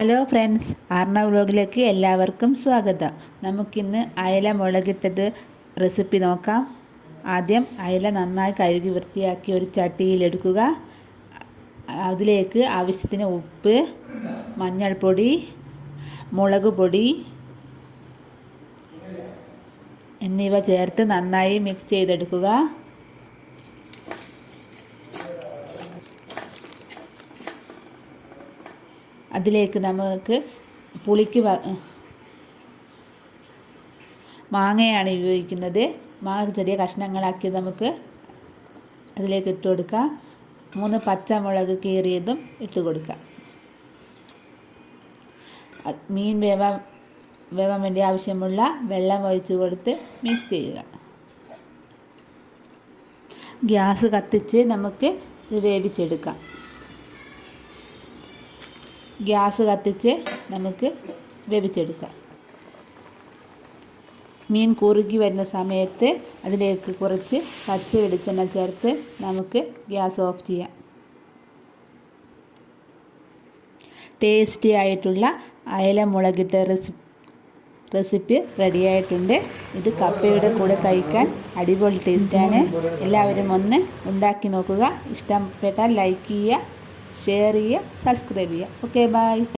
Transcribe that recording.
Hello friends, Arnav വ്ലോഗിലേക്ക് എല്ലാവർക്കും സ്വാഗതം. നമുക്കിന്ന് അയല മുളകിട്ടത് റെസിപ്പി നോക്കാം. ആദ്യം അയല നന്നായി കഴുകി വൃത്തിയാക്കി ഒരു ചട്ടിയിലെടുക്കുക. അതിലേക്ക് ആവശ്യത്തിന് ഉപ്പ്, മഞ്ഞൾപ്പൊടി, മുളക് പൊടി എന്നിവ ചേർത്ത് നന്നായി മിക്സ് ചെയ്തെടുക്കുക. അതിലേക്ക് നമുക്ക് പുളിക്ക് മാങ്ങയാണ് ഉപയോഗിക്കുന്നത്. മാങ്ങ ചെറിയ കഷ്ണങ്ങളാക്കി നമുക്ക് അതിലേക്ക് ഇട്ട് കൊടുക്കാം. 3 പച്ചമുളക് കീറിയതും ഇട്ട് കൊടുക്കാം. മീൻ വേവാൻ വേണ്ടി ആവശ്യമുള്ള വെള്ളം ഒഴിച്ച് കൊടുത്ത് മിക്സ് ചെയ്യുക. ഗ്യാസ് കത്തിച്ച് നമുക്ക് ഇത് വേവിച്ചെടുക്കാം. ഗ്യാസ് കത്തിച്ച് നമുക്ക് വേവിച്ചെടുക്കാം. മീൻ കുറുകി വരുന്ന സമയത്ത് അതിലേക്ക് കുറച്ച് പച്ച വെളിച്ചെണ്ണ ചേർത്ത് നമുക്ക് ഗ്യാസ് ഓഫ് ചെയ്യാം. ടേസ്റ്റി ആയിട്ടുള്ള അയല മുളകിട്ട റെസിപ്പി റെഡിയായിട്ടുണ്ട്. ഇത് കപ്പയുടെ കൂടെ കഴിക്കാൻ അടിപൊളി ടേസ്റ്റാണ്. എല്ലാവരും ഒന്ന് ഉണ്ടാക്കി നോക്കുക. ഇഷ്ടപ്പെട്ടാൽ ലൈക്ക് ചെയ്യുക, ഷെയർ ചെയ്യുക, സബ്സ്ക്രൈബ് ചെയ്യുക. Okay, by.